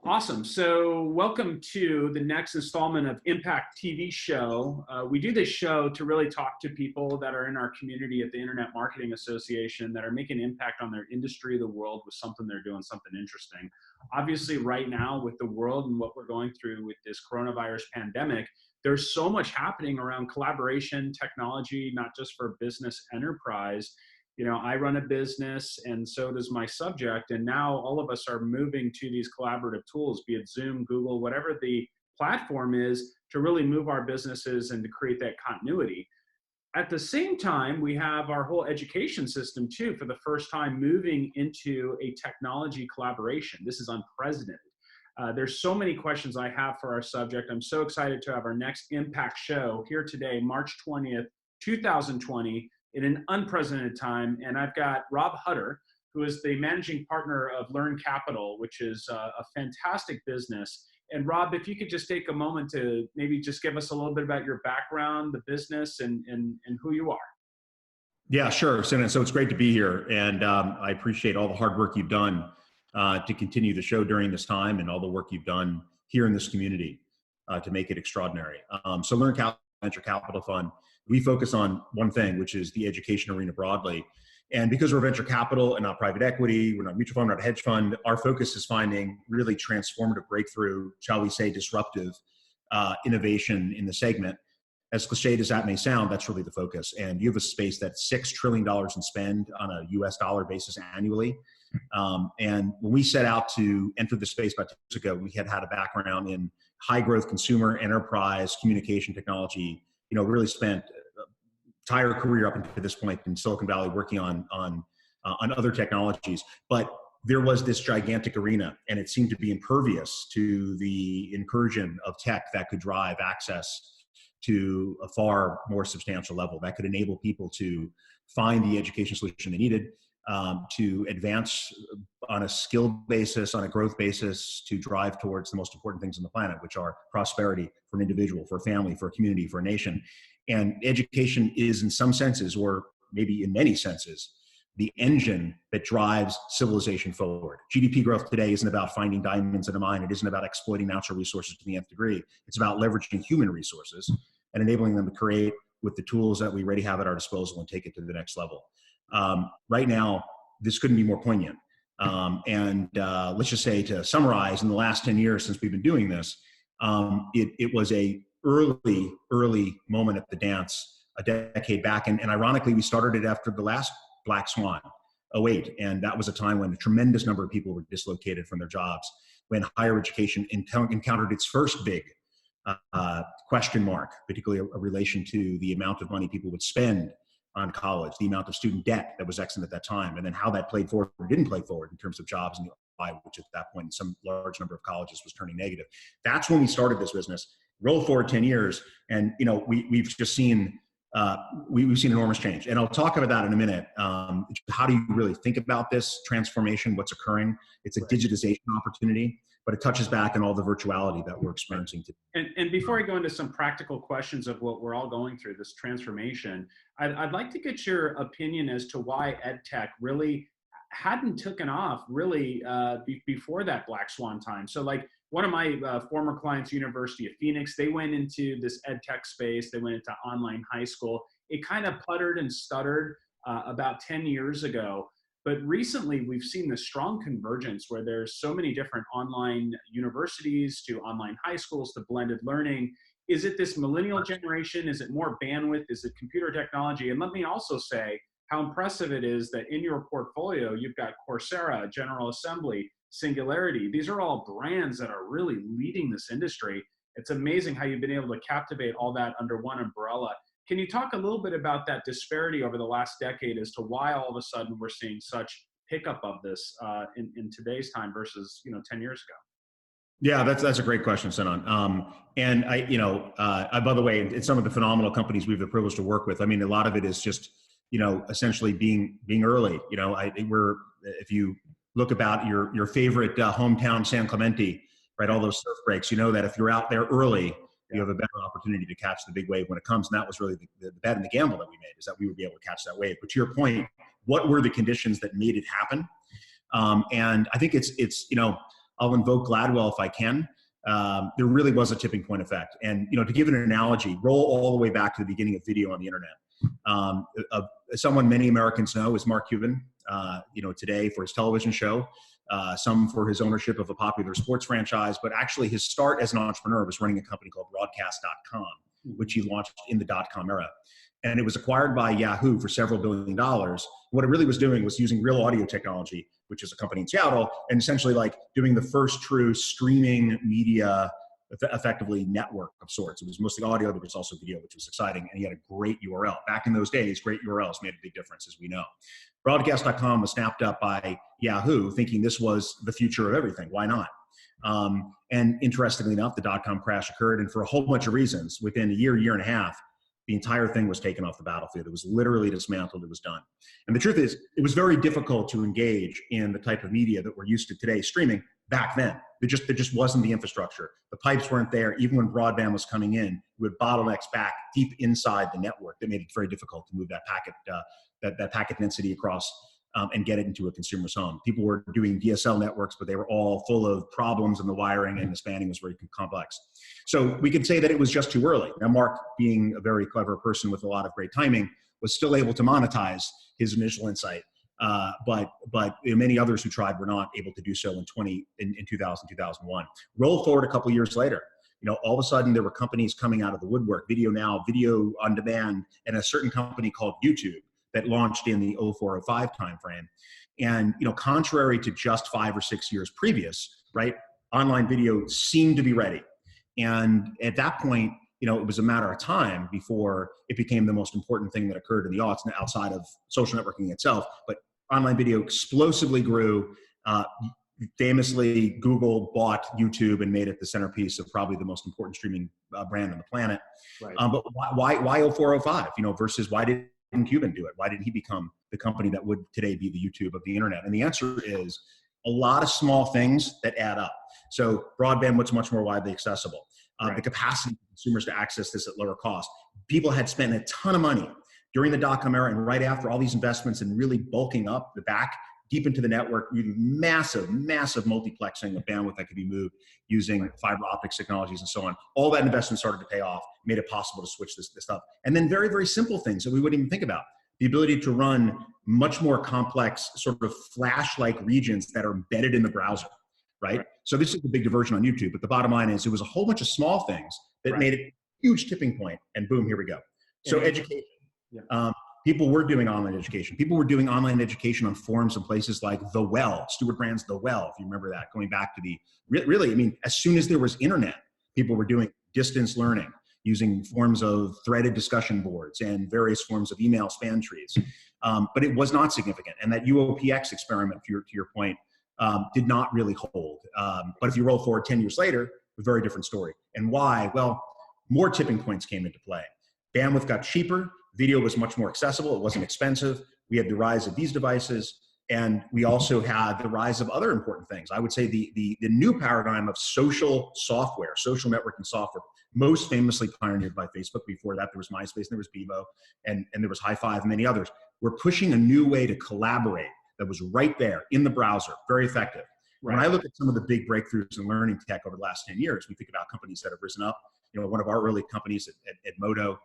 Awesome. So welcome to the next installment of Impact TV Show. We do this show to really talk to people that are in our community at the Internet Marketing Association that are making an impact on their industry, the world, with something they're doing, something interesting. Obviously, right now with the world and what we're going through with this coronavirus pandemic, there's so much happening around collaboration, technology, not just for business enterprise. I run a business and so does my subject. And now all of us are moving to these collaborative tools, be it Zoom, Google, whatever the platform is, to really move our businesses and to create that continuity. At the same time, we have our whole education system too, for the first time, moving into a technology collaboration. This is unprecedented. There's so many questions I have for our subject. I'm so excited to have our next Impact show here today, March 20th, 2020. In an unprecedented time. And I've got Rob Hutter, who is the managing partner of Learn Capital, which is a fantastic business. And Rob, if you could just take a moment to maybe just give us a little bit about your background, the business, and who you are. Yeah, sure. So it's great to be here. And I appreciate all the hard work you've done to continue the show during this time and all the work you've done here in this community to make it extraordinary. So Learn Capital, Venture Capital Fund, we focus on one thing, which is the education arena broadly. And because we're venture capital and not private equity, we're not a mutual fund, we're not a hedge fund, our focus is finding really transformative breakthrough, shall we say disruptive innovation in the segment. As cliched as that may sound, that's really the focus. And you have a space that's $6 trillion in spend on a US dollar basis annually. And when we set out to enter the space about 2 years ago, we had a background in high growth consumer, enterprise, communication technology, really spent entire career up until this point in Silicon Valley working on other technologies. But there was this gigantic arena, and it seemed to be impervious to the incursion of tech that could drive access to a far more substantial level, that could enable people to find the education solution they needed, to advance on a skill basis, on a growth basis, to drive towards the most important things on the planet, which are prosperity for an individual, for a family, for a community, for a nation. And education is, in some senses, or maybe in many senses, the engine that drives civilization forward. GDP growth today isn't about finding diamonds in a mine. It isn't about exploiting natural resources to the nth degree. It's about leveraging human resources and enabling them to create with the tools that we already have at our disposal and take it to the next level. Right now, this couldn't be more poignant. Let's just say, to summarize, in the last 10 years since we've been doing this, it was a early moment at the dance a decade back. And ironically, we started it after the last Black Swan, 2008. And that was a time when a tremendous number of people were dislocated from their jobs, when higher education encountered its first big question mark, particularly a relation to the amount of money people would spend on college, the amount of student debt that was excellent at that time, and then how that played forward or didn't play forward in terms of jobs and the ROI, which at that point in some large number of colleges was turning negative. That's when we started this business. Roll forward 10 years, and we've just seen we've seen enormous change. And I'll talk about that in a minute. How do you really think about this transformation? What's occurring? It's a digitization opportunity, but it touches back on all the virtuality that we're experiencing today. And before I go into some practical questions of what we're all going through, this transformation, I'd like to get your opinion as to why EdTech really hadn't taken off really before that Black Swan time. So like one of my former clients, University of Phoenix, they went into this EdTech space. They went into online high school. It kind of puttered and stuttered about 10 years ago. But recently, we've seen this strong convergence where there's so many different online universities to online high schools to blended learning. Is it this millennial generation? Is it more bandwidth? Is it computer technology? And let me also say how impressive it is that in your portfolio, you've got Coursera, General Assembly, Singularity. These are all brands that are really leading this industry. It's amazing how you've been able to captivate all that under one umbrella. Can you talk a little bit about that disparity over the last decade as to why all of a sudden we're seeing such pickup of this in today's time versus 10 years ago? Yeah, that's a great question, Sinan. And by the way, in some of the phenomenal companies we have the privilege to work with, I mean, a lot of it is just essentially being early. If you look about your favorite hometown, San Clemente, right? All those surf breaks, that if you're out there early, you have a better opportunity to catch the big wave when it comes. And that was really the bet and the gamble that we made, is that we would be able to catch that wave. But to your point, what were the conditions that made it happen? And I think it's I'll invoke Gladwell if I can. There really was a tipping point effect. And, to give an analogy, roll all the way back to the beginning of video on the internet. Someone many Americans know is Mark Cuban, today for his television show, some for his ownership of a popular sports franchise, but actually his start as an entrepreneur was running a company called broadcast.com, which he launched in the .com era. And it was acquired by Yahoo for several $billions. What it really was doing was using Real Audio Technology, which is a company in Seattle, and essentially like doing the first true streaming media, effectively network of sorts. It was mostly audio, there was also video, which was exciting, and he had a great URL. Back in those days, great URLs made a big difference, as we know. Broadcast.com was snapped up by Yahoo, thinking this was the future of everything. Why not? And interestingly enough, the .com crash occurred, and for a whole bunch of reasons, within a year and a half, the entire thing was taken off the battlefield. It was literally dismantled. It was done. And the truth is, it was very difficult to engage in the type of media that we're used to today, streaming, back then. There just wasn't the infrastructure. The pipes weren't there. Even when broadband was coming in, with bottlenecks back deep inside the network that made it very difficult to move that packet, that packet density across and get it into a consumer's home. People were doing DSL networks, but they were all full of problems, and the wiring and the spanning was very complex. So we could say that it was just too early. Now, Mark, being a very clever person with a lot of great timing, was still able to monetize his initial insight. But many others who tried were not able to do so in 2000, 2001. Roll forward a couple years later, all of a sudden there were companies coming out of the woodwork, Video Now, Video on Demand, and a certain company called YouTube that launched in the 04-05 timeframe. And, contrary to just 5 or 6 years previous, right, online video seemed to be ready. And at that point, it was a matter of time before it became the most important thing that occurred in the aughts outside of social networking itself. But online video explosively grew. Famously, Google bought YouTube and made it the centerpiece of probably the most important streaming brand on the planet. Right. But why 04-05, versus why didn't Cuban do it? Why didn't he become the company that would today be the YouTube of the internet? And the answer is a lot of small things that add up. So broadband was much more widely accessible. Right. The capacity for consumers to access this at lower cost. People had spent a ton of money during the .com era and right after, all these investments in really bulking up the back deep into the network, massive multiplexing of bandwidth that could be moved using fiber optics technologies and so on. All that investment started to pay off, made it possible to switch this up. And then very, very simple things that we wouldn't even think about. The ability to run much more complex sort of flash-like regions that are embedded in the browser, right? So this is a big diversion on YouTube, but the bottom line is it was a whole bunch of small things that made it a huge tipping point, and boom, here we go. So education. Yeah. People were doing online education. People were doing online education on forums and places like The Well, Stuart Brand's The Well, if you remember that, going back to as soon as there was internet, people were doing distance learning using forms of threaded discussion boards and various forms of email span trees. But it was not significant. And that UOPX experiment, to your point, did not really hold. But if you roll forward 10 years later, a very different story. And why? Well, more tipping points came into play. Bandwidth got cheaper. Video was much more accessible. It wasn't expensive. We had the rise of these devices. And we also had the rise of other important things. I would say the new paradigm of social software, social networking software, most famously pioneered by Facebook. Before that, there was MySpace, and there was Bebo, and there was High Five, and many others. We're pushing a new way to collaborate that was right there in the browser, very effective. Right. When I look at some of the big breakthroughs in learning tech over the last 10 years, we think about companies that have risen up. One of our early companies at Modo,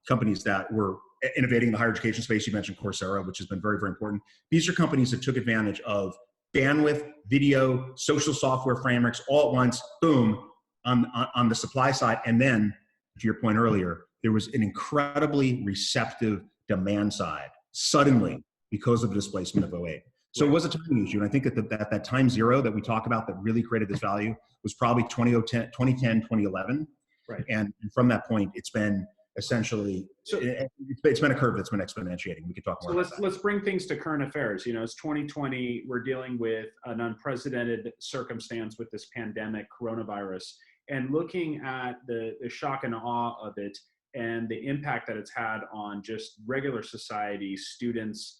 companies that were innovating in the higher education space. You mentioned Coursera, which has been very, very important. These are companies that took advantage of bandwidth, video, social software frameworks all at once, boom, on the supply side. And then, to your point earlier, there was an incredibly receptive demand side suddenly because of the displacement of 08. So it was a timing issue. And I think that time zero that we talk about that really created this value was probably 2010, 2011. Right. And from that point, it's been essentially, it's been a curve that's been exponentiating. We could talk more about that. Let's bring things to current affairs. It's 2020. We're dealing with an unprecedented circumstance with this pandemic, coronavirus, and looking at the shock and awe of it and the impact that it's had on just regular society, students,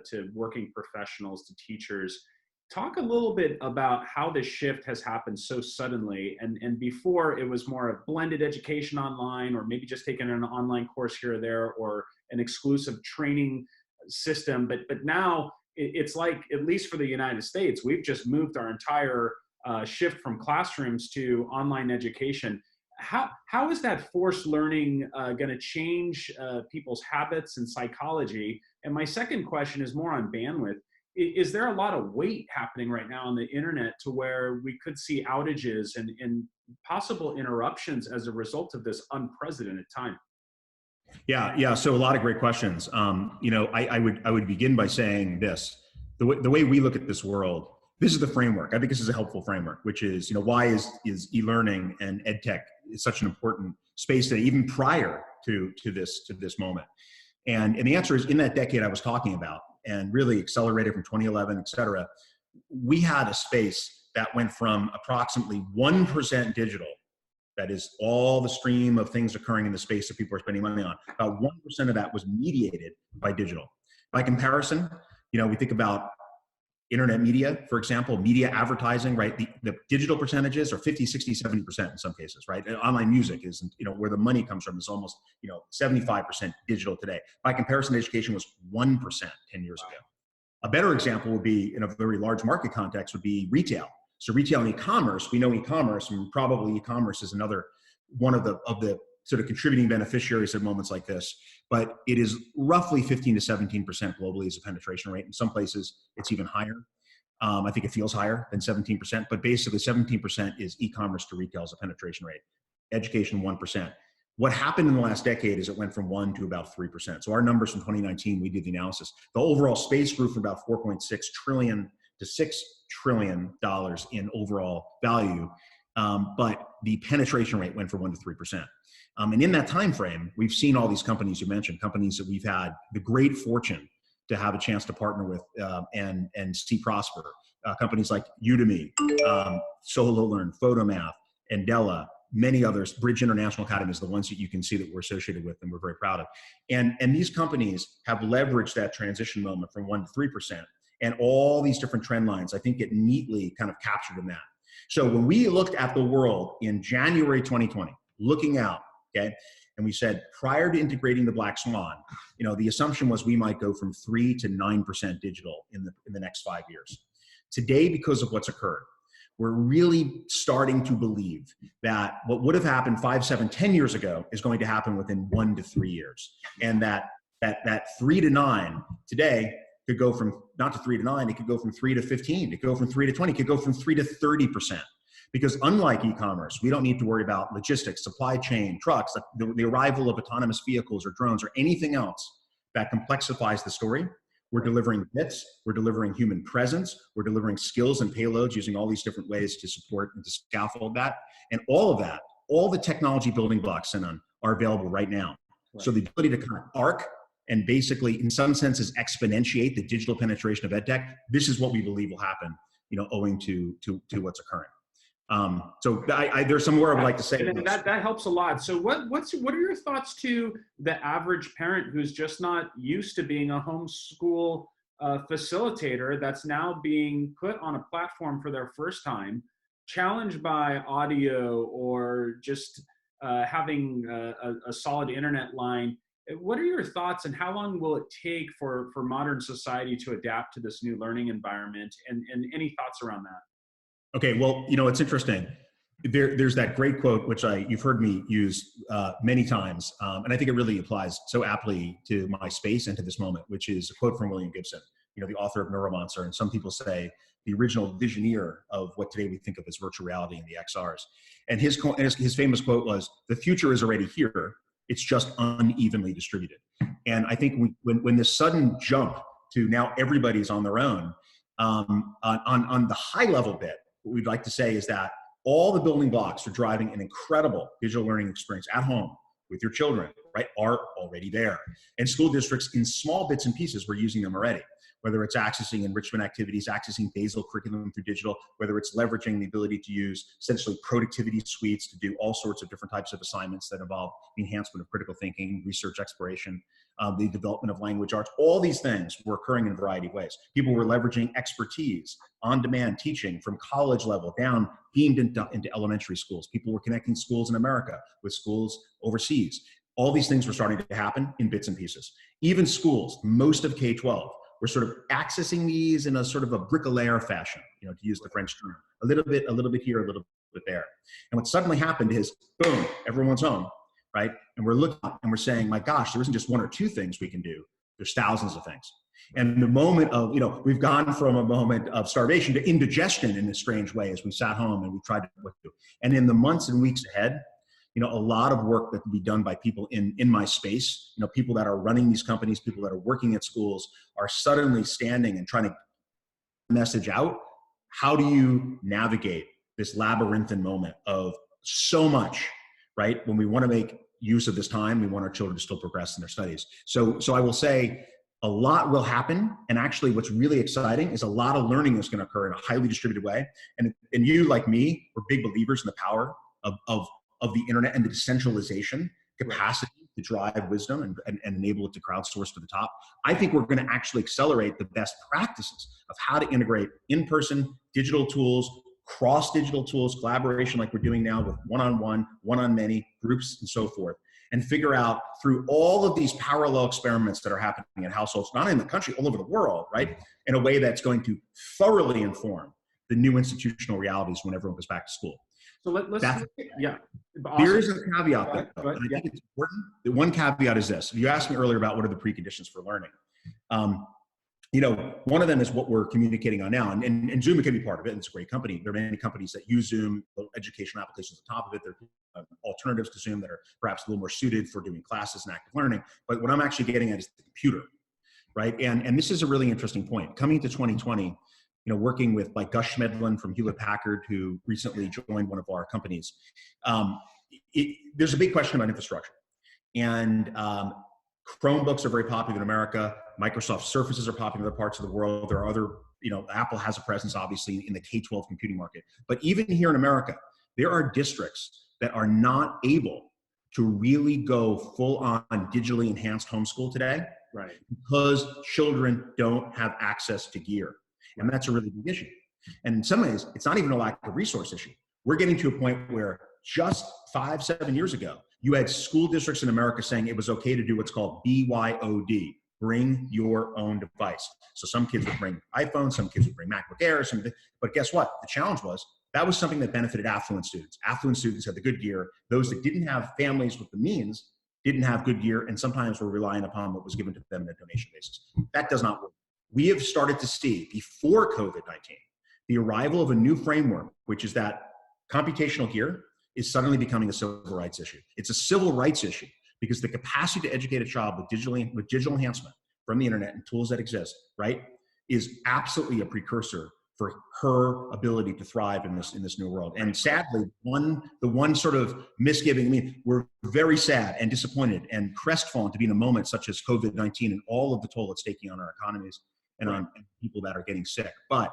to working professionals, to teachers. Talk a little bit about how this shift has happened so suddenly. And before, it was more of blended education online, or maybe just taking an online course here or there, or an exclusive training system. But now it's like, at least for the United States, we've just moved our entire shift from classrooms to online education. How is that forced learning going to change people's habits and psychology? And my second question is more on bandwidth. Is there a lot of weight happening right now on the internet to where we could see outages and possible interruptions as a result of this unprecedented time? Yeah. So a lot of great questions. I would begin by saying this: the way we look at this world, this is the framework. I think this is a helpful framework, which is, why is e-learning and EdTech is such an important space today, even prior to this moment. And the answer is, in that decade I was talking about, and really accelerated from 2011, et cetera, we had a space that went from approximately 1% digital, that is all the stream of things occurring in the space that people are spending money on. About 1% of that was mediated by digital. By comparison, we think about internet media, for example, media advertising, right? The digital percentages are 50, 60, 70% in some cases, right? And online music is, where the money comes from is almost, 75% digital today. By comparison, education was 1% 10 years ago. A better example would be, in a very large market context, would be retail. So retail and e-commerce, we know e-commerce, and probably e-commerce is another one of the sort of contributing beneficiaries at moments like this, but it is roughly 15 to 17% globally as a penetration rate. In some places, it's even higher. I think it feels higher than 17%, but basically 17% is e-commerce to retail as a penetration rate. Education, 1%. What happened in the last decade is it went from 1 to about 3%. So our numbers from 2019, we did the analysis. The overall space grew from about 4.6 trillion to $6 trillion in overall value, but the penetration rate went from 1 to 3%. And in that time frame, we've seen all these companies you mentioned, companies that we've had the great fortune to have a chance to partner with and see prosper. Companies like Udemy, SoloLearn, Photomath, Andela, many others. Bridge International Academy is the ones that you can see that we're associated with and we're very proud of. And these companies have leveraged that transition moment from 1 to 3%. And all these different trend lines, I think, get neatly kind of captured in that. So when we looked at the world in January 2020, looking out, okay, and we said, prior to integrating the Black Swan, the assumption was we might go from 3 to 9% digital in the next 5 years. Today, because of what's occurred, we're really starting to believe that what would have happened 5, 7, 10 years ago is going to happen within 1 to 3 years. And that 3 to 9 today could go from not to 3 to 9, it could go from 3 to 15, it could go from 3 to 20, it could go from 3 to 30%. Because unlike e-commerce, we don't need to worry about logistics, supply chain, trucks, the arrival of autonomous vehicles or drones or anything else that complexifies the story. We're delivering bits, we're delivering human presence, we're delivering skills and payloads using all these different ways to support and to scaffold that. And all of that, all the technology building blocks, Sinan, are available right now. Right. So the ability to kind of arc and basically, in some senses, exponentiate the digital penetration of EdTech, this is what we believe will happen, owing to what's occurring. So there's some more I would like to say. And that helps a lot. So what are your thoughts to the average parent who's just not used to being a homeschool facilitator that's now being put on a platform for their first time, challenged by audio or just having a solid internet line? What are your thoughts, and how long will it take for modern society to adapt to this new learning environment? And any thoughts around that? Okay, well, it's interesting. There's that great quote, which you've heard me use many times, and I think it really applies so aptly to my space and to this moment, which is a quote from William Gibson, the author of Neuromancer, and some people say the original visioneer of what today we think of as virtual reality and the XRs. And his famous quote was, "The future is already here. It's just unevenly distributed." And I think when this sudden jump to now everybody's on their own, on the high level bit, what we'd like to say is that all the building blocks for driving an incredible digital learning experience at home with your children, right, are already there. And school districts, in small bits and pieces, we're using them already. Whether it's accessing enrichment activities, accessing basal curriculum through digital, whether it's leveraging the ability to use essentially productivity suites to do all sorts of different types of assignments that involve the enhancement of critical thinking, research exploration, the development of language arts. All these things were occurring in a variety of ways. People were leveraging expertise, on-demand teaching from college level down, beamed into elementary schools. People were connecting schools in America with schools overseas. All these things were starting to happen in bits and pieces. Even schools, most of K-12, we're sort of accessing these in a sort of a bricolaire fashion, you know, to use the French term, a little bit here, a little bit there. And what suddenly happened is, boom, everyone's home, right? And we're looking up and we're saying, my gosh, there isn't just one or two things we can do. There's thousands of things. And the moment of, you know, we've gone from a moment of starvation to indigestion in a strange way as we sat home and we tried to do. And in the months and weeks ahead, you know, a lot of work that can be done by people in my space, you know, people that are running these companies, people that are working at schools are suddenly standing and trying to message out. How do you navigate this labyrinthine moment of so much, right? When we want to make use of this time, we want our children to still progress in their studies. So I will say a lot will happen. And actually what's really exciting is a lot of learning is going to occur in a highly distributed way. And you, like me, we're big believers in the power of the internet and the decentralization capacity to drive wisdom and enable it to crowdsource to the top. I think we're going to actually accelerate the best practices of how to integrate in-person digital tools, cross-digital tools, collaboration like we're doing now with one-on-one, one-on-many groups and so forth, and figure out through all of these parallel experiments that are happening in households, not only in the country, all over the world, right? In a way that's going to thoroughly inform the new institutional realities when everyone goes back to school. So let's yeah. Awesome. There is a caveat though, and I think it's important. The one caveat is this. You asked me earlier about what are the preconditions for learning. You know, one of them is what we're communicating on now, and Zoom can be part of it, and it's a great company. There are many companies that use Zoom, educational applications on top of it. There are alternatives to Zoom that are perhaps a little more suited for doing classes and active learning. But what I'm actually getting at is the computer, right? And this is a really interesting point. Coming to 2020, you know, working with like Gus Schmedlin from Hewlett-Packard, who recently joined one of our companies, there's a big question about infrastructure. And Chromebooks are very popular in America. Microsoft Surfaces are popular in other parts of the world. There are other, you know, Apple has a presence obviously in the K-12 computing market. But even here in America, there are districts that are not able to really go full on digitally enhanced homeschool today, right? Because children don't have access to gear. And that's a really big issue. And in some ways, it's not even a lack of resource issue. We're getting to a point where just 5-7 years ago, you had school districts in America saying it was okay to do what's called BYOD, bring your own device. So some kids would bring iPhones, some kids would bring MacBook Airs, but guess what? The challenge was that was something that benefited affluent students. Affluent students had the good gear. Those that didn't have families with the means didn't have good gear and sometimes were relying upon what was given to them on a donation basis. That does not work. We have started to see before COVID-19, the arrival of a new framework, which is that computational gear is suddenly becoming a civil rights issue. It's a civil rights issue because the capacity to educate a child with digital enhancement from the internet and tools that exist, right, is absolutely a precursor for her ability to thrive in this new world. And sadly, the one sort of misgiving, I mean, we're very sad and disappointed and crestfallen to be in a moment such as COVID-19 and all of the toll it's taking on our economies and on people that are getting sick. But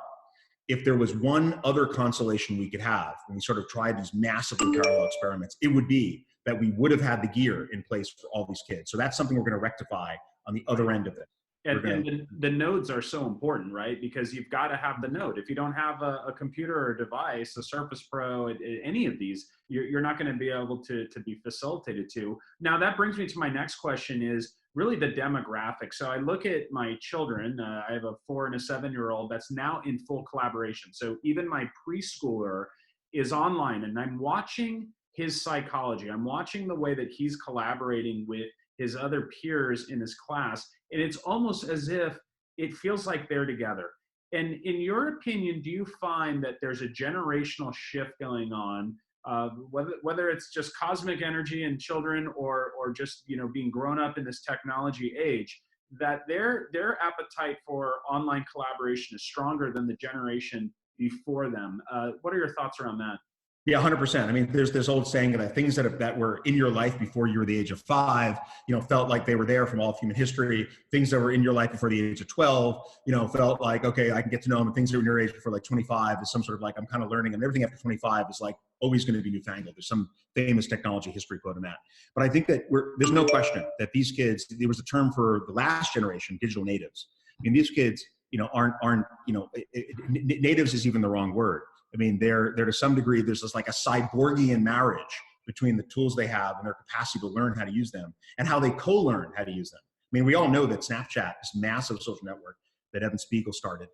if there was one other consolation we could have when we sort of tried these massively parallel experiments, it would be that we would have had the gear in place for all these kids. So that's something we're going to rectify on the other end of it. And the nodes are so important, right? Because you've got to have the node. If you don't have a computer or a device, a Surface Pro, any of these, you're not going to be able to be facilitated to. Now that brings me to my next question is really the demographic. So I look at my children, I have a 4 and a 7-year-old that's now in full collaboration. So even my preschooler is online and I'm watching his psychology. I'm watching the way that he's collaborating with his other peers in his class. And it's almost as if it feels like they're together. And in your opinion, do you find that there's a generational shift going on, whether it's just cosmic energy in children or just, you know, being grown up in this technology age, that their appetite for online collaboration is stronger than the generation before them? What are your thoughts around that? Yeah, 100%. I mean, there's this old saying that things that were in your life before you were the age of 5, you know, felt like they were there from all of human history. Things that were in your life before the age of 12, you know, felt like, okay, I can get to know them. And things that were in your age before like 25 is some sort of like, I'm kind of learning. And everything after 25 is like always going to be newfangled. There's some famous technology history quote on that. But I think that there's no question that these kids, there was a term for the last generation, digital natives. I mean, these kids, you know, aren't you know, natives is even the wrong word. I mean, they're to some degree, there's this like a cyborgian marriage between the tools they have and their capacity to learn how to use them and how they co-learn how to use them. I mean, we all know that Snapchat, this massive social network, that Evan Spiegel started,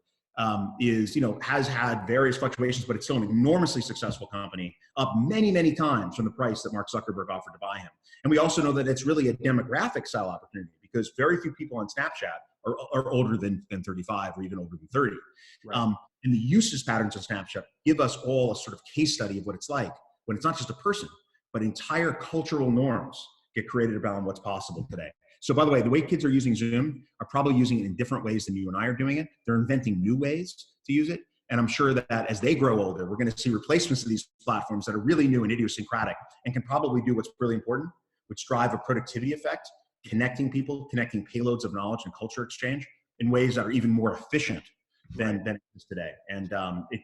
is, has had various fluctuations, but it's still an enormously successful company, up many, many times from the price that Mark Zuckerberg offered to buy him. And we also know that it's really a demographic style opportunity because very few people on Snapchat are older than 35 or even older than 30. Right. And the usage patterns of Snapchat give us all a sort of case study of what it's like when it's not just a person, but entire cultural norms get created around what's possible today. So by the way, the way kids are using Zoom are probably using it in different ways than you and I are doing it. They're inventing new ways to use it. And I'm sure that as they grow older, we're going to see replacements of these platforms that are really new and idiosyncratic and can probably do what's really important, which drive a productivity effect, connecting people, connecting payloads of knowledge and culture exchange in ways that are even more efficient than it is today. And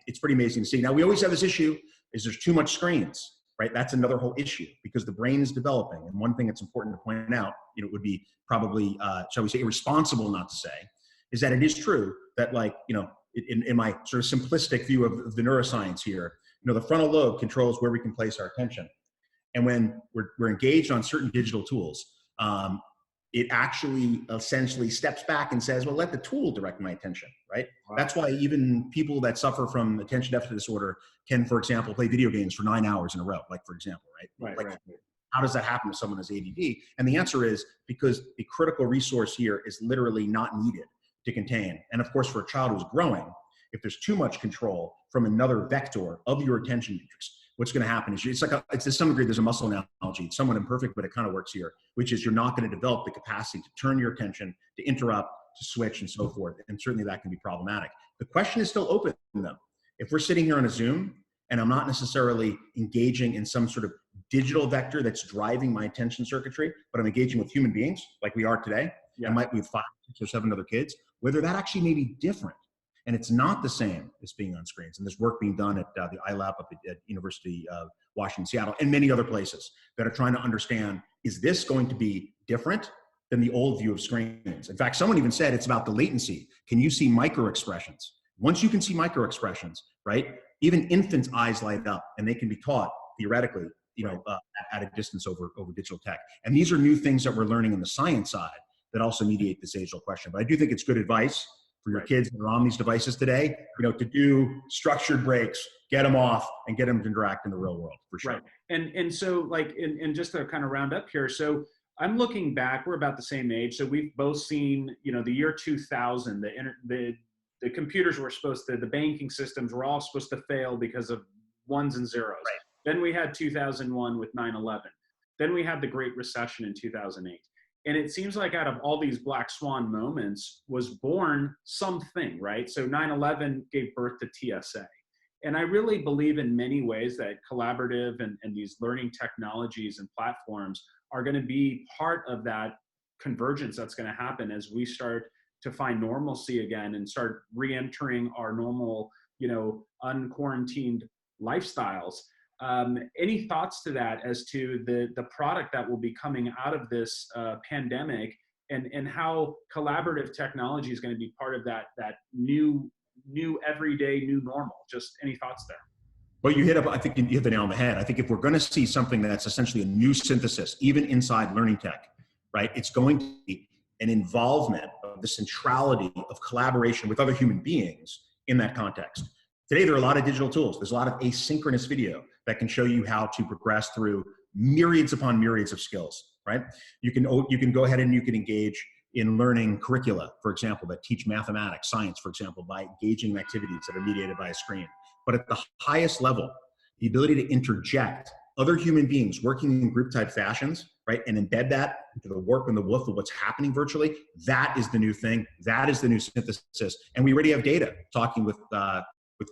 it's pretty amazing to see. Now, we always have this issue is there's too much screens. Right, that's another whole issue because the brain is developing. And one thing that's important to point out, it would be probably, shall we say, irresponsible not to say, is that it is true that, like, in my sort of simplistic view of the neuroscience here, the frontal lobe controls where we can place our attention. And when we're engaged on certain digital tools, it actually essentially steps back and says, well, let the tool direct my attention, right? Wow. That's why even people that suffer from attention deficit disorder can, for example, play video games for 9 hours in a row, like, for example, right? Right. How does that happen to someone who's ADD? And the answer is because the critical resource here is literally not needed to contain. And of course, for a child who's growing, if there's too much control from another vector of your attention matrix, what's going to happen is it's to some degree, there's a muscle analogy. It's somewhat imperfect, but it kind of works here, which is you're not going to develop the capacity to turn your attention, to interrupt, to switch, and so forth. And certainly that can be problematic. The question is still open, though. If we're sitting here on a Zoom and I'm not necessarily engaging in some sort of digital vector that's driving my attention circuitry, but I'm engaging with human beings like we are today, I might be with 5, 6, or 7 other kids, whether that actually may be different. And it's not the same as being on screens. And there's work being done at the iLab up at University of Washington, Seattle, and many other places that are trying to understand, is this going to be different than the old view of screens? In fact, someone even said it's about the latency. Can you see micro expressions? Once you can see micro expressions, right, even infants' eyes light up and they can be taught theoretically, at a distance over digital tech. And these are new things that we're learning in the science side that also mediate this age-old question. But I do think it's good advice for your kids that are on these devices today, to do structured breaks, get them off, and get them to interact in the real world, for sure. Right. And so, and just to kind of round up here, so I'm looking back, we're about the same age, so we've both seen, the year 2000, the computers were the banking systems were all supposed to fail because of ones and zeros. Right. Then we had 2001 with 9/11. Then we had the Great Recession in 2008. And it seems like out of all these black swan moments was born something, right? So 9/11 gave birth to TSA. And I really believe in many ways that collaborative and these learning technologies and platforms are going to be part of that convergence that's going to happen as we start to find normalcy again and start re-entering our normal, unquarantined lifestyles. Any thoughts to that as to the product that will be coming out of this pandemic and how collaborative technology is going to be part of that new everyday new normal? Just any thoughts there? Well, I think you hit the nail on the head. I think if we're going to see something that's essentially a new synthesis, even inside learning tech, right, it's going to be an involvement of the centrality of collaboration with other human beings in that context. Today, there are a lot of digital tools. There's a lot of asynchronous video that can show you how to progress through myriads upon myriads of skills, right? You can go ahead and you can engage in learning curricula, for example, that teach mathematics, science, for example, by engaging in activities that are mediated by a screen. But at the highest level, the ability to interject other human beings working in group type fashions, right, and embed that into the warp and the woof of what's happening virtually, that is the new thing. That is the new synthesis. And we already have data talking with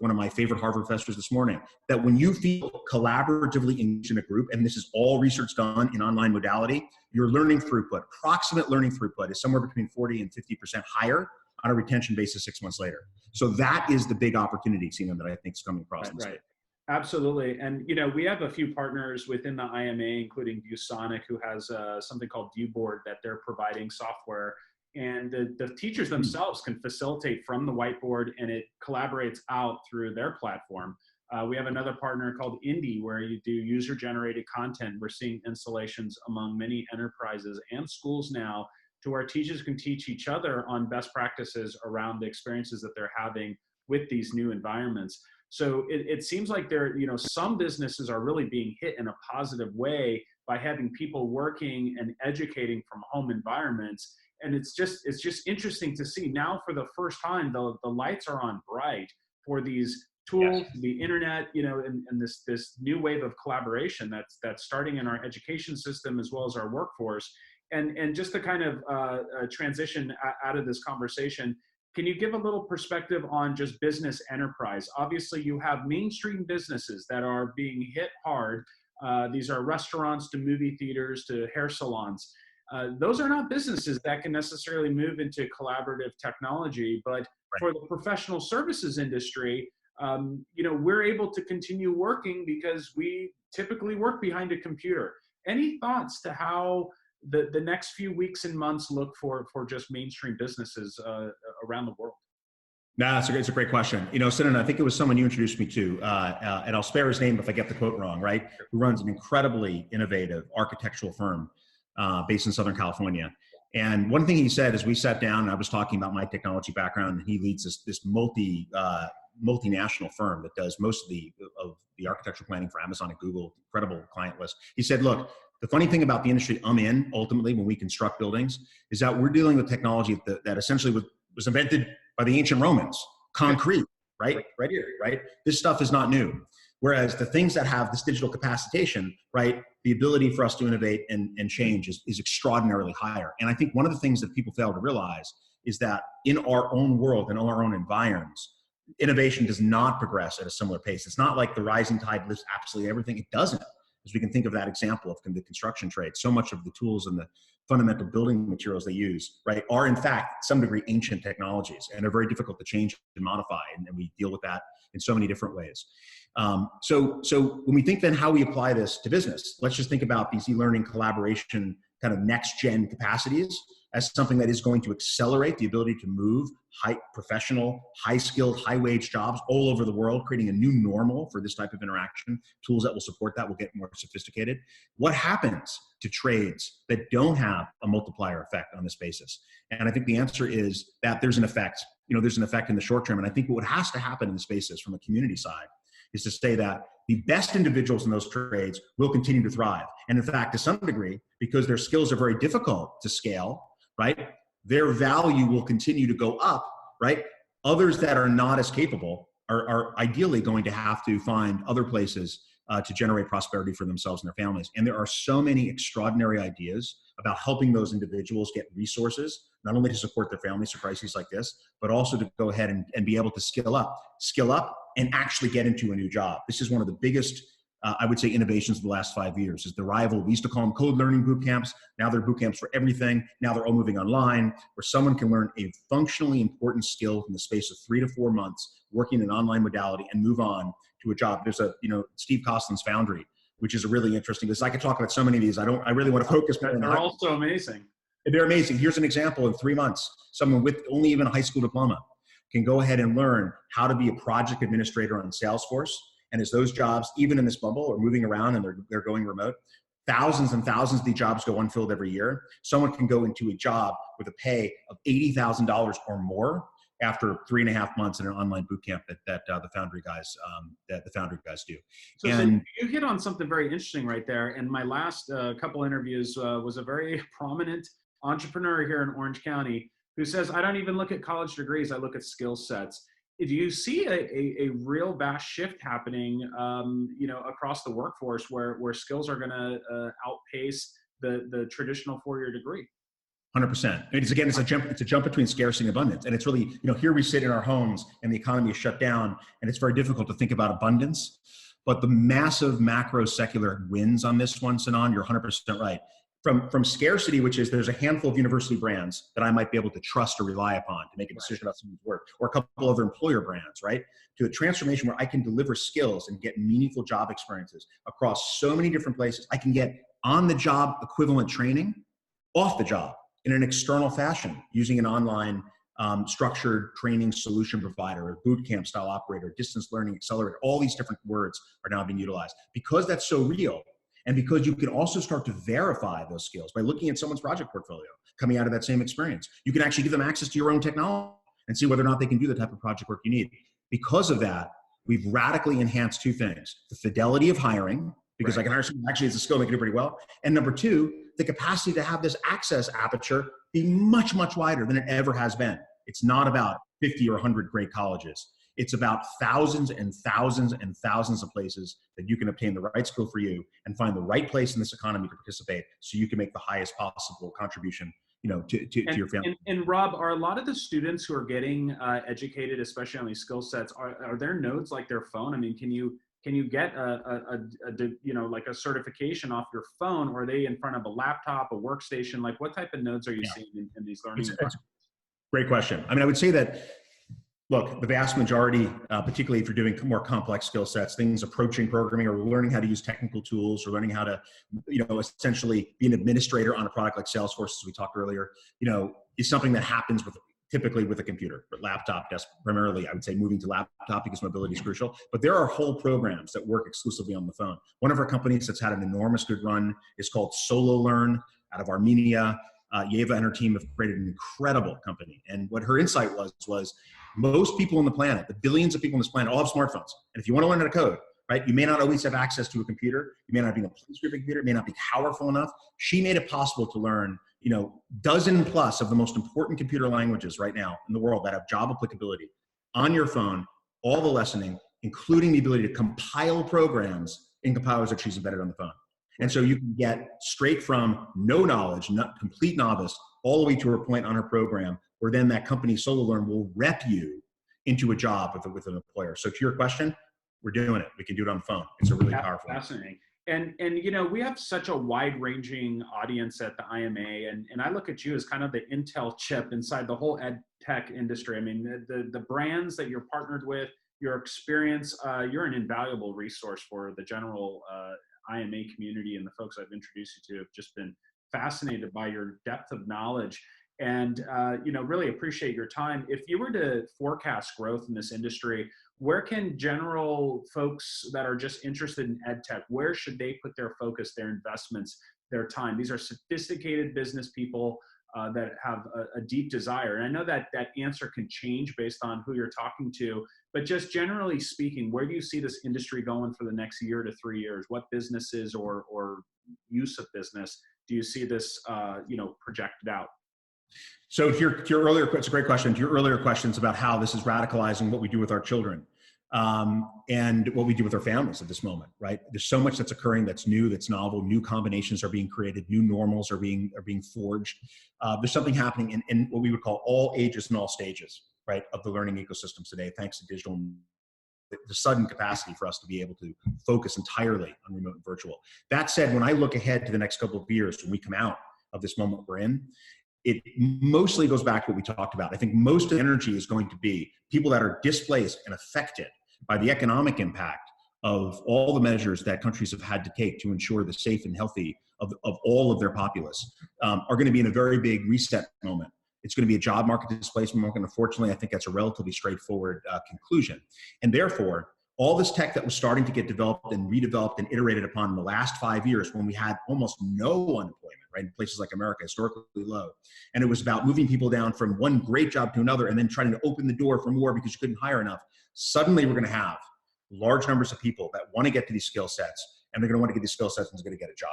one of my favorite Harvard professors this morning, that when you feel collaboratively engaged in a group, and this is all research done in online modality, your learning throughput, approximate learning throughput, is somewhere between 40 and 50% higher on a retention basis 6 months later. So that is the big opportunity, Seema, that I think is coming across in the state. Absolutely. And, we have a few partners within the IMA, including ViewSonic, who has something called ViewBoard that they're providing software. And the teachers themselves can facilitate from the whiteboard, and it collaborates out through their platform. We have another partner called Indie, where you do user-generated content. We're seeing installations among many enterprises and schools now to where teachers can teach each other on best practices around the experiences that they're having with these new environments. So it seems like some businesses are really being hit in a positive way by having people working and educating from home environments. And it's just interesting to see now for the first time, the lights are on bright for these tools, Yes. the internet, and this new wave of collaboration that's starting in our education system as well as our workforce. And just to kind of transition out of this conversation, can you give a little perspective on just business enterprise? Obviously, you have mainstream businesses that are being hit hard. These are restaurants to movie theaters to hair salons. Those are not businesses that can necessarily move into collaborative technology, but for the professional services industry, we're able to continue working because we typically work behind a computer. Any thoughts to how the next few weeks and months look for just mainstream businesses around the world? No, it's a great question. Sinan, I think it was someone you introduced me to, and I'll spare his name if I get the quote wrong, right? Who runs an incredibly innovative architectural firm based in Southern California. And one thing he said is we sat down and I was talking about my technology background, and he leads this multinational firm that does most of the architectural planning for Amazon and Google, incredible client list. He said, look, the funny thing about the industry I'm in, ultimately, when we construct buildings, is that we're dealing with technology that essentially was invented by the ancient Romans. Concrete, right? Right here, right? This stuff is not new. Whereas the things that have this digital capacitation, right, the ability for us to innovate and change is extraordinarily higher. And I think one of the things that people fail to realize is that in our own world and our own environs, innovation does not progress at a similar pace. It's not like the rising tide lifts absolutely everything. It doesn't. As we can think of that example of the construction trade, so much of the tools and the fundamental building materials they use, right, are in fact, to some degree, ancient technologies, and they're very difficult to change and modify, and we deal with that in so many different ways. So when we think then how we apply this to business, let's just think about these e-learning collaboration kind of next-gen capacities as something that is going to accelerate the ability to move professional, high-skilled, high-wage jobs all over the world, creating a new normal for this type of interaction. Tools that will support that will get more sophisticated. What happens to trades that don't have a multiplier effect on this basis? And I think the answer is that there's an effect. There's an effect in the short term. And I think what has to happen in this basis from a community side is to say that the best individuals in those trades will continue to thrive. And in fact, to some degree, because their skills are very difficult to scale, right, their value will continue to go up, right? Others that are not as capable are ideally going to have to find other places to generate prosperity for themselves and their families. And there are so many extraordinary ideas about helping those individuals get resources, not only to support their families through crises like this, but also to go ahead and be able to skill up and actually get into a new job. This is one of the biggest, I would say, innovations of the last 5 years is the arrival. We used to call them code learning boot camps. Now they're boot camps for everything. Now they're all moving online, where someone can learn a functionally important skill in the space of 3 to 4 months, working in an online modality, and move on to a job. There's Steve Kostlin's Foundry, which is a really interesting, because I could talk about so many of these. I really want to focus more on that. They're all so amazing. They're amazing. Here's an example. In 3 months, someone with only even a high school diploma can go ahead and learn how to be a project administrator on Salesforce. And as those jobs, even in this bubble, are moving around and they're going remote, thousands and thousands of these jobs go unfilled every year. Someone can go into a job with a pay of $80,000 or more after 3.5 months in an online boot camp that the Foundry guys do. So you hit on something very interesting right there. And my last couple interviews was a very prominent entrepreneur here in Orange County who says, I don't even look at college degrees, I look at skill sets. Do you see a real vast shift happening, across the workforce where skills are going to outpace the traditional 4-year degree? 100%. It's a jump between scarcity and abundance. And it's really, here we sit in our homes and the economy is shut down and it's very difficult to think about abundance. But the massive macro secular wins on this one, Sinan, you're 100% right. From scarcity, which is there's a handful of university brands that I might be able to trust or rely upon to make a decision about someone's work, or a couple other employer brands, right? To a transformation where I can deliver skills and get meaningful job experiences across so many different places. I can get on-the-job equivalent training off the job in an external fashion using an online structured training solution provider, a boot camp style operator, distance learning accelerator. All these different words are now being utilized. Because that's so real, And because you can also start to verify those skills by looking at someone's project portfolio coming out of that same experience. You can actually give them access to your own technology and see whether or not they can do the type of project work you need. Because of that, we've radically enhanced two things: the fidelity of hiring, because I can hire someone who actually has a skill and can do pretty well. And number two, the capacity to have this access aperture be much, much wider than it ever has been. It's not about 50 or 100 great colleges. It's about thousands and thousands and thousands of places that you can obtain the right skill for you and find the right place in this economy to participate so you can make the highest possible contribution, to your family. And Rob, are a lot of the students who are getting educated, especially on these skill sets, are their nodes like their phone? I mean, can you get like a certification off your phone, or are they in front of a laptop, a workstation? Like, what type of nodes are you seeing in these learning environments? Great question. I mean, I would say that, look, the vast majority, particularly if you're doing more complex skill sets, things approaching programming or learning how to use technical tools or learning how to, essentially be an administrator on a product like Salesforce, as we talked earlier, is something that happens typically with a computer, but laptop, primarily, I would say moving to laptop because mobility is crucial. But there are whole programs that work exclusively on the phone. One of our companies that's had an enormous good run is called Solo Learn out of Armenia. Yeva and her team have created an incredible company. And what her insight was most people on the planet, the billions of people on this planet, all have smartphones. And if you want to learn how to code, right, you may not always have access to a computer. You may not be in a place for a computer. It may not be powerful enough. She made it possible to learn, dozen plus of the most important computer languages right now in the world that have job applicability on your phone, all the lessoning, including the ability to compile programs in compilers that she's embedded on the phone. And so you can get straight from no knowledge, complete novice, all the way to a point on her program where then that company Solo Learn will rep you into a job with an employer. So to your question, we're doing it. We can do it on the phone. It's a really powerful. Fascinating. And we have such a wide-ranging audience at the IMA, and I look at you as kind of the Intel chip inside the whole ed tech industry. I mean, the brands that you're partnered with, your experience, you're an invaluable resource for the general IMA community, and the folks I've introduced you to have just been fascinated by your depth of knowledge, and really appreciate your time. If you were to forecast growth in this industry, where can general folks that are just interested in ed tech, where should they put their focus, their investments, their time? These are sophisticated business people that have a deep desire. And I know that answer can change based on who you're talking to, but just generally speaking, where do you see this industry going for the next year to 3 years? What businesses or use of business do you see this, projected out? So to your earlier, it's a great question. To your earlier questions about how this is radicalizing what we do with our children and what we do with our families at this moment, right? There's so much that's occurring that's new, that's novel. New combinations are being created. New normals are being forged. There's something happening in what we would call all ages and all stages, right, of the learning ecosystems today, thanks to digital. The sudden capacity for us to be able to focus entirely on remote and virtual. That said, when I look ahead to the next couple of years, when we come out of this moment we're in, it mostly goes back to what we talked about. I think most of the energy is going to be people that are displaced and affected by the economic impact of all the measures that countries have had to take to ensure the safe and healthy of all of their populace, are going to be in a very big reset moment. It's going to be a job market displacement moment. Unfortunately, I think that's a relatively straightforward conclusion. And therefore, all this tech that was starting to get developed and redeveloped and iterated upon in the last 5 years, when we had almost no unemployment, right, in places like America, historically low, and it was about moving people down from one great job to another and then trying to open the door for more because you couldn't hire enough. Suddenly, we're going to have large numbers of people that want to get to these skill sets, and they're going to want to get these skill sets and they're going to get a job.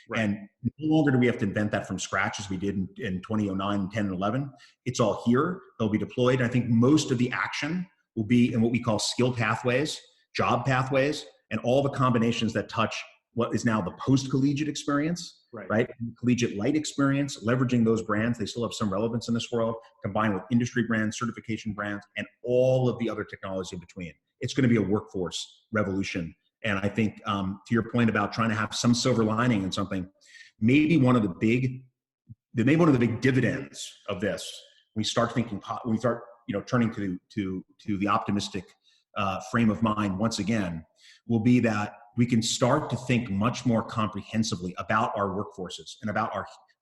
Right. And no longer do we have to invent that from scratch as we did in 2009, 10, and 11. It's all here. They'll be deployed. I think most of the action will be in what we call skill pathways, job pathways, and all the combinations that touch what is now the post-collegiate experience, right? Collegiate light experience, leveraging those brands. They still have some relevance in this world, combined with industry brands, certification brands, and all of the other technology in between. It's going to be a workforce revolution. And I think to your point about trying to have some silver lining in something, maybe one of the big dividends of this, we start thinking, we start turning to the optimistic frame of mind once again, will be that we can start to think much more comprehensively about our workforces and about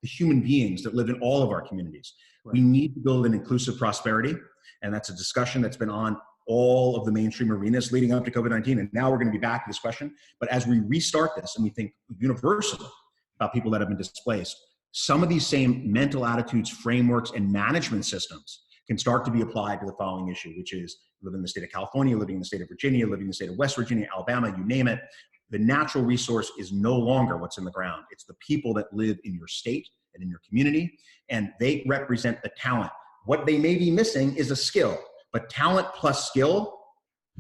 the human beings that live in all of our communities. Right. We need to build an inclusive prosperity, and that's a discussion that's been on all of the mainstream arenas leading up to COVID-19. And now we're going to be back to this question. But as we restart this and we think universally about people that have been displaced, some of these same mental attitudes, frameworks, and management systems can start to be applied to the following issue, which is living in the state of California, living in the state of Virginia, living in the state of West Virginia, Alabama, you name it. The natural resource is no longer what's in the ground. It's the people that live in your state and in your community, and they represent the talent. What they may be missing is a skill, but talent plus skill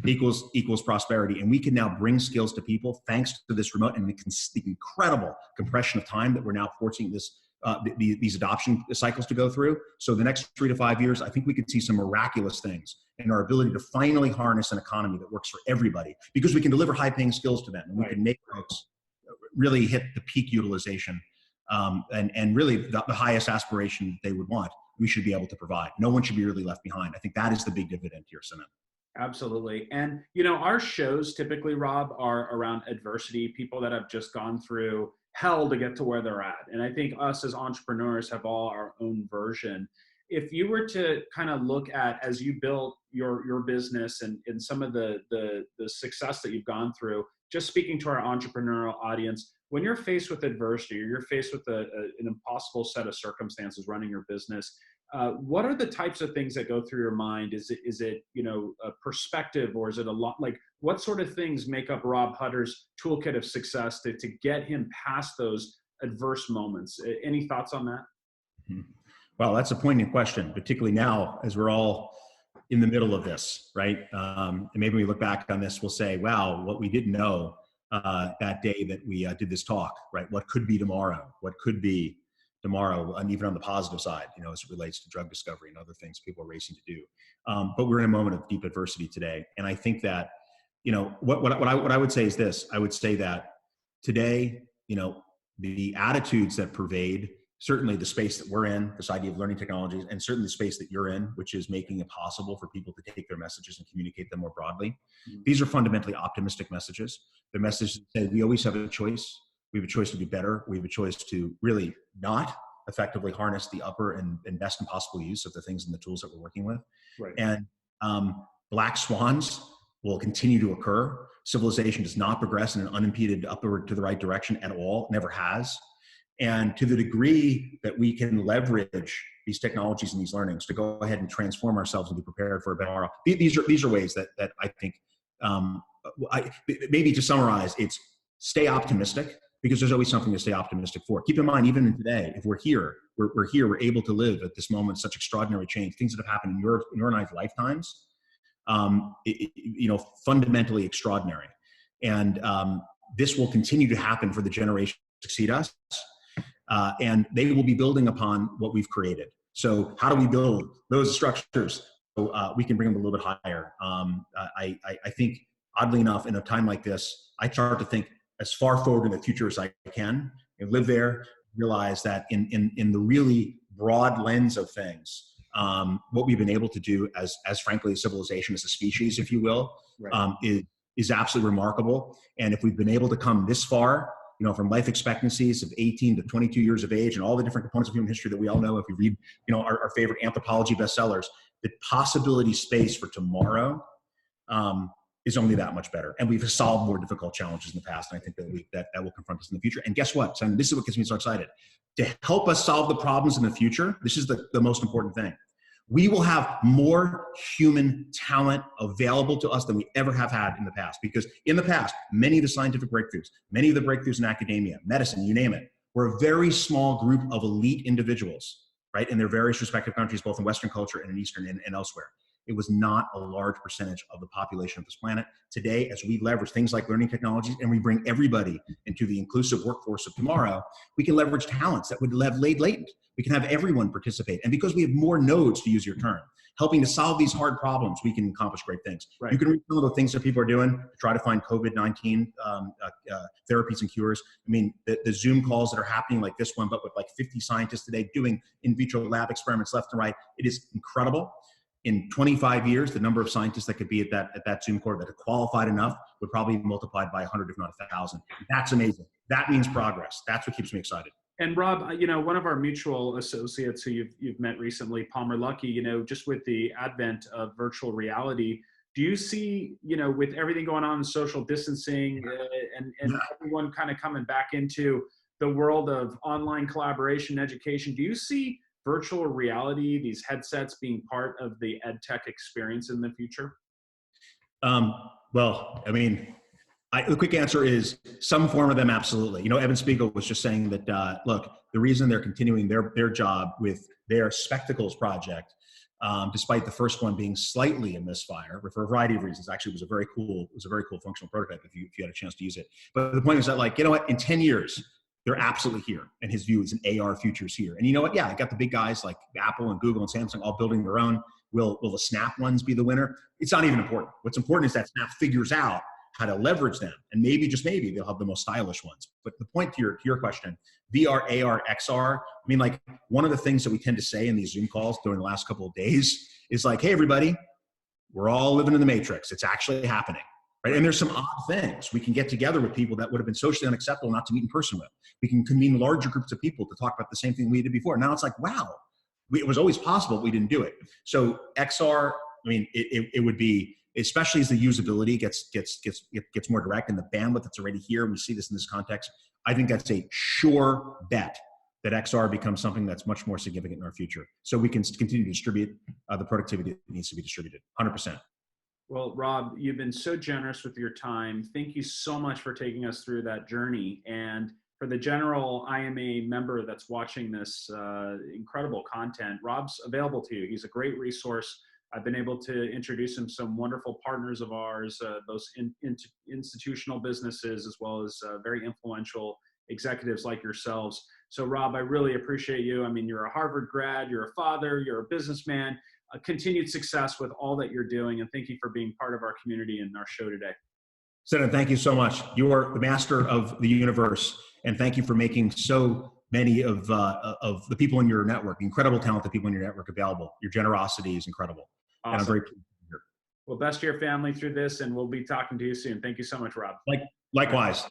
equals prosperity. And we can now bring skills to people thanks to this remote and the incredible compression of time that we're now forcing these adoption cycles to go through. So the next 3 to 5 years, I think we could see some miraculous things in our ability to finally harness an economy that works for everybody, because we can deliver high-paying skills to them, and we can make folks really hit the peak utilization and really the highest aspiration they would want. We should be able to provide. No one should be really left behind. I think that is the big dividend here, Sinan. Absolutely. And, our shows typically, Rob, are around adversity, people that have just gone through hell to get to where they're at. And I think us as entrepreneurs have all our own version. If you were to kind of look at, as you built your business and some of the success that you've gone through, just speaking to our entrepreneurial audience, when you're faced with adversity or you're faced with an impossible set of circumstances running your business, what are the types of things that go through your mind? Is it a perspective, or is it a lot, like what sort of things make up Rob Hutter's toolkit of success to get him past those adverse moments? Any thoughts on that? Well, that's a poignant question, particularly now as we're all in the middle of this, right? And maybe we look back on this, we'll say, wow, what we didn't know that day that we did this talk, right? What could be tomorrow? What could be tomorrow, and even on the positive side, as it relates to drug discovery and other things people are racing to do. But we're in a moment of deep adversity today. And I think that, what I would say is this. I would say that today, the attitudes that pervade certainly the space that we're in, this idea of learning technologies, and certainly the space that you're in, which is making it possible for people to take their messages and communicate them more broadly. Mm-hmm. These are fundamentally optimistic messages. They're messages that say we always have a choice. We have a choice to do better. We have a choice to really not effectively harness the upper and best and possible use of the things and the tools that we're working with. Right. And black swans will continue to occur. Civilization does not progress in an unimpeded upward to the right direction at all, never has. And to the degree that we can leverage these technologies and these learnings to go ahead and transform ourselves and be prepared for a better tomorrow, these are ways that I think, maybe to summarize, it's stay optimistic, because there's always something to stay optimistic for. Keep in mind, even in today, if we're here, we're able to live at this moment such extraordinary change, things that have happened in your and I's lifetimes, fundamentally extraordinary. And this will continue to happen for the generation to succeed us. And they will be building upon what we've created. So how do we build those structures so we can bring them a little bit higher? I think, oddly enough, in a time like this, I start to think as far forward in the future as I can, and live there, realize that in the really broad lens of things, what we've been able to do as frankly a civilization, as a species, if you will, right, is absolutely remarkable. And if we've been able to come this far, from life expectancies of 18 to 22 years of age and all the different components of human history that we all know, if we read, our favorite anthropology bestsellers, the possibility space for tomorrow is only that much better. And we've solved more difficult challenges in the past. And I think that will confront us in the future. And guess what? And this is what gets me so excited. To help us solve the problems in the future, this is the most important thing. We will have more human talent available to us than we ever have had in the past. Because in the past, many of the scientific breakthroughs, many of the breakthroughs in academia, medicine, you name it, were a very small group of elite individuals, right, in their various respective countries, both in Western culture and in Eastern and elsewhere. It was not a large percentage of the population of this planet. Today, as we leverage things like learning technologies and we bring everybody into the inclusive workforce of tomorrow, we can leverage talents that would have laid latent. We can have everyone participate. And because we have more nodes, to use your term, helping to solve these hard problems, we can accomplish great things. Right. You can read some of the things that people are doing to try to find COVID-19 therapies and cures. I mean, the Zoom calls that are happening like this one, but with like 50 scientists today doing in vitro lab experiments left and right, it is incredible. In 25 years, the number of scientists that could be at that Zoom call that are qualified enough would probably be multiplied by 100, if not 1,000. That's amazing. That means progress. That's what keeps me excited. And Rob, one of our mutual associates who you've met recently, Palmer Luckey, just with the advent of virtual reality, Do you see, with everything going on in social distancing and everyone kind of coming back into the world of online collaboration education, do you see virtual reality, these headsets being part of the EdTech experience in the future? Well, I mean, the quick answer is some form of them, absolutely. Evan Spiegel was just saying that, look, the reason they're continuing their job with their Spectacles project, despite the first one being slightly a misfire for a variety of reasons. Actually, it was a very cool functional prototype if you had a chance to use it. But the point is that, like, you know what, in 10 years, they're absolutely here. And his view is an AR future is here. And you know what? Yeah, I got the big guys like Apple and Google and Samsung all building their own. Will the Snap ones be the winner? It's not even important. What's important is that Snap figures out how to leverage them. And maybe, just maybe, they'll have the most stylish ones. But the point to your question, VR, AR, XR, I mean, like, one of the things that we tend to say in these Zoom calls during the last couple of days is like, hey, everybody, we're all living in the matrix. It's actually happening. Right? And there's some odd things. We can get together with people that would have been socially unacceptable not to meet in person with. We can convene larger groups of people to talk about the same thing we did before. Now it's like, wow, it was always possible, but we didn't do it. So XR, I mean, it would be, especially as the usability gets more direct and the bandwidth that's already here. We see this in this context. I think that's a sure bet that XR becomes something that's much more significant in our future. So we can continue to distribute the productivity that needs to be distributed, 100%. Well, Rob, you've been so generous with your time. Thank you so much for taking us through that journey. And for the general IMA member that's watching this incredible content, Rob's available to you. He's a great resource. I've been able to introduce him some wonderful partners of ours, both institutional businesses as well as very influential executives like yourselves. So Rob, I really appreciate you. I mean, you're a Harvard grad, you're a father, you're a businessman. Continued success with all that you're doing, and thank you for being part of our community and our show today. Senator, thank you so much. You are the master of the universe, and thank you for making so many of the people in your network, incredible talented people in your network, available. Your generosity is incredible. Awesome. And I'm very pleased to be here. Well, best to your family through this, and we'll be talking to you soon. Thank you so much, Rob. Likewise.